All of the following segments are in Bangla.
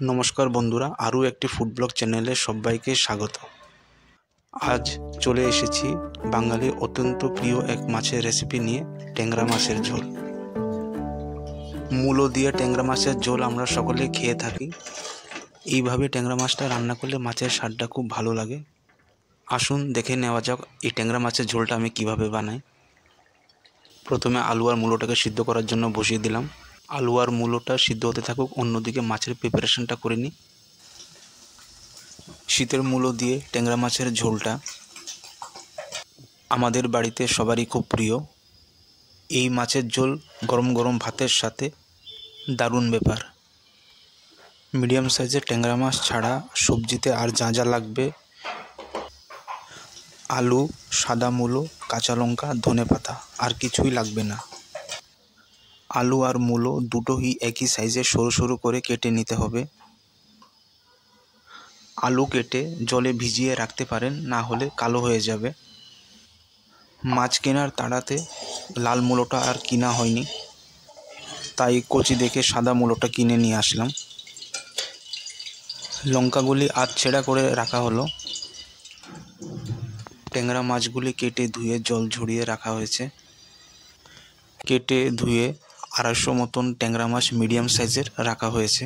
नमस्कार बंधुरा आरो एक फूड ब्लग चैनेले सबाइके स्वागत। आज चले एसेছি बांगाली अत्यंत प्रिय एक माछेर रेसिपि निये टेंगरा माछेर झोल। मूलो दिए टेंगरा माछेर झोल आमरा सकले खेये थाकी। এইভাবে টেংরা মাছটা রান্না করলে মাছের স্বাদটা খুব ভালো লাগে। আসুন দেখে নেওয়া যাক এই টেংরা মাছের ঝোলটা আমি কিভাবে বানাই। প্রথমে আলু আর মূলোটাকে সিদ্ধ করার জন্য বসিয়ে দিলাম। আলু আর মূলোটা সিদ্ধ হতে থাকুক, অন্যদিকে মাছের প্রিপারেশনটা করে নিই। শীতের মূলো দিয়ে টেংরা মাছের ঝোলটা আমাদের বাড়িতে সবারই খুব প্রিয়। এই মাছের ঝোল গরম গরম ভাতের সাথে দারুণ ব্যাপার। মিডিয়াম সাইজের টেংরা মাছ ছাড়া সবজিতে আর যা যা লাগবে আলু, সাদা মূলো, কাঁচা লঙ্কা, ধনেপাতা আর কিছুই লাগবে না। আলু আর মূলো দুটোই একই সাইজে সরু সরু করে কেটে নিতে হবে। আলু কেটে জলে ভিজিয়ে রাখতে পারেন, না হলে কালো হয়ে যাবে। মাছ কেনার তাড়াতে লাল মূলোটা আর কিনা হয়নি, তাই কচি দেখে সাদা মূলোটা কিনে নিয়ে আসলাম। লঙ্কাগুলি আধছেড়া করে রাখা হলো। টেংরা মাছগুলি কেটে ধুয়ে জল ঝরিয়ে রাখা হয়েছে। কেটে ধুয়ে 250 মতন টেংরা মাছ মিডিয়াম সাইজের রাখা হয়েছে।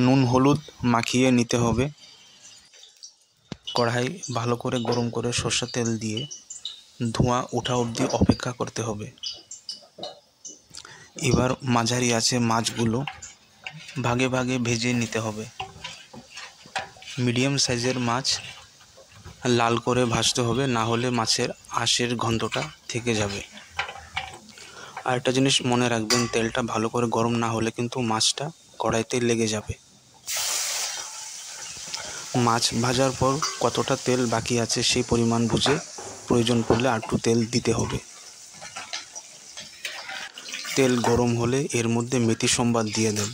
নুন হলুদ মাখিয়ে নিতে হবে। কড়াই ভালো করে গরম করে সরষের তেল দিয়ে ধোঁয়া ওঠা অবধি অপেক্ষা করতে হবে। এবার মাঝারি আছে মাছগুলো ভাগে ভাগে ভেজে নিতে হবে। মিডিয়াম সাইজের মাছ লাল করে ভাজতে হবে, না হলে মাছের আঁশের গন্ধটা থেকে যাবে। আর একটা জিনিস মনে রাখবেন, তেলটা ভালো করে গরম না হলে কিন্তু মাছটা কড়াইতে লেগে যাবে। মাছ ভাজার পর কতটা তেল বাকি আছে সেই পরিমাণ বুঝে প্রয়োজন পড়লে আর একটু তেল দিতে হবে। তেল গরম হলে এর মধ্যে মেথি সম্বাদ দিয়ে দেব।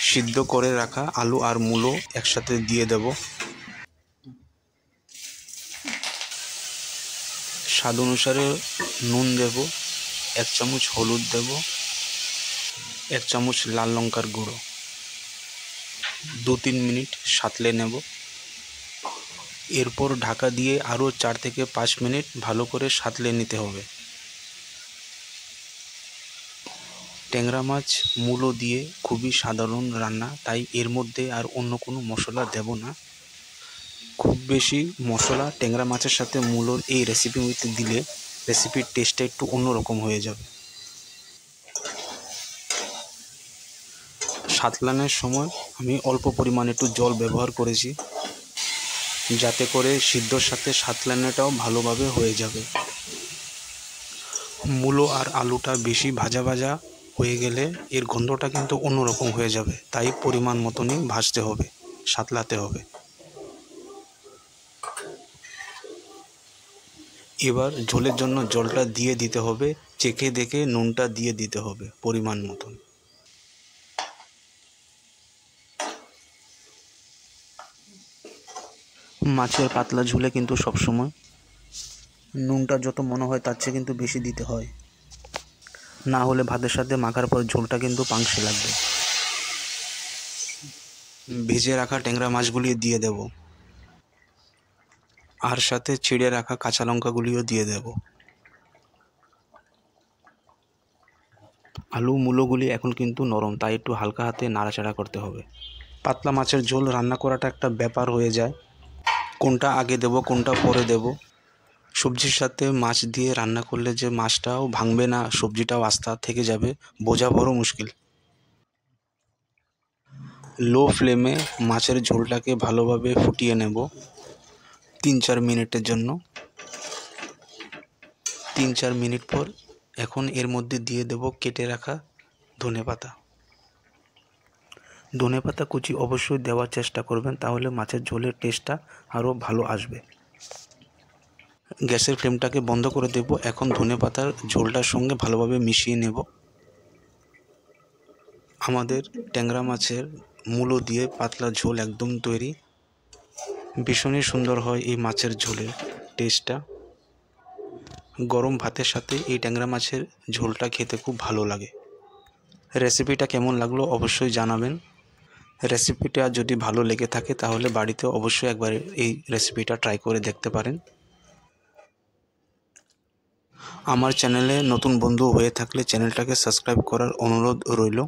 সিদ্ধ করে রাখা আলু আর মূলো একসাথে দিয়ে দেব। স্বাদ অনুসারে নুন দেব, 1 চামচ হলুদ দেব, 1 চামচ লাল লঙ্কার গুঁড়ো। 2-3 মিনিট সাঁতলে নেব। এরপর ঢাকা দিয়ে আরও 4 থেকে 5 মিনিট ভালো করে সাঁতলে নিতে হবে। টেংরা মাছ মূলো দিয়ে খুবই সাধারণ রান্না, তাই এর মধ্যে আর অন্য কোনো মশলা দেব না। খুব বেশি মশলা টেংরা মাছের সাথে মূলোর এই রেসিপির মধ্যে দিলে রেসিপির টেস্টটা একটু অন্যরকম হয়ে যাবে। সাঁতলানোর সময় আমি অল্প পরিমাণে একটু জল ব্যবহার করেছি, যাতে করে সিদ্ধর সাথে সাঁতলানোটাও ভালোভাবে হয়ে যাবে। মূলো আর আলুটা বেশি ভাজা ভাজা হয়ে গেলে এর গন্ধটা কিন্তু অন্যরকম হয়ে যাবে, তাই পরিমাণ মতনই ভাজতে হবে, সাঁতলাতে হবে। এবার ঝোলের জন্য জলটা দিয়ে দিতে হবে, চেখে দেখে নুনটা দিয়ে দিতে হবে পরিমাণ মতন। মাছের পাতলা ঝোলে কিন্তু সবসময় নুনটা যত মনে হয় তার চেয়ে কিন্তু বেশি দিতে হয়, না হলে ভাতের সাথে মাখার পর ঝোলটা কিন্তু পাংশে লাগবে। ভেজে রাখা টেংরা মাছগুলি দিয়ে দেব, আর সাথে ছিঁড়ে রাখা কাঁচা লঙ্কাগুলিও দিয়ে দেব। আলু মূলোগুলি এখন কিন্তু নরম, তাই একটু হালকা হাতে নাড়াচাড়া করতে হবে। পাতলা মাছের ঝোল রান্না করাটা একটা ব্যাপার হয়ে যায়, কোনটা আগে দেব কোনটা পরে দেব। সবজির সাথে মাছ দিয়ে রান্না করলে যে মাছটাও ভাঙবে না, সবজিটাও আস্তে থেকে যাবে, বোঝা বড় মুশকিল। লো ফ্লেমে মাছের ঝোলটাকে ভালোভাবে ফুটিয়ে নেব 3-4 মিনিটের জন্য। 3-4 মিনিট পর এখন এর মধ্যে দিয়ে দেব কেটে রাখা ধনেপাতা। ধনেপাতা কুচি অবশ্যই দেওয়ার চেষ্টা করবেন, তাহলে মাছের ঝোলের টেস্টটা আরও ভালো আসবে। গ্যাসের ফ্লেমটাকে বন্ধ করে দেব। এখন ধনেপাতার ঝোলটার সঙ্গে ভালোভাবে মিশিয়ে নেব। আমাদের টেংরা মাছের মূলো দিয়ে পাতলা ঝোল একদম তৈরি। ভীষণই সুন্দর হয় এই মাছের ঝোলের টেস্টটা। গরম ভাতের সাথে এই ট্যাংরা মাছের ঝোলটা খেতে খুব ভালো লাগে। রেসিপিটা কেমন লাগলো অবশ্যই জানাবেন। রেসিপিটা যদি ভালো লেগে থাকে তাহলে বাড়িতে অবশ্যই একবার এই রেসিপিটা ট্রাই করে দেখতে পারেন। আমার চ্যানেলে নতুন বন্ধু হয়ে থাকলে চ্যানেলটাকে সাবস্ক্রাইব করার অনুরোধ রইল।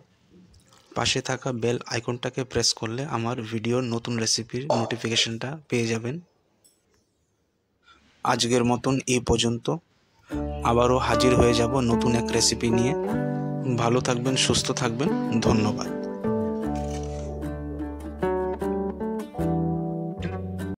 পাশে থাকা বেল আইকনটাকে প্রেস করলে আমার ভিডিওর নতুন রেসিপির নোটিফিকেশনটা পেয়ে যাবেন। আজকের মতন এই পর্যন্ত। আবারও হাজির হয়ে যাব নতুন এক রেসিপি নিয়ে। ভালো থাকবেন, সুস্থ থাকবেন। ধন্যবাদ।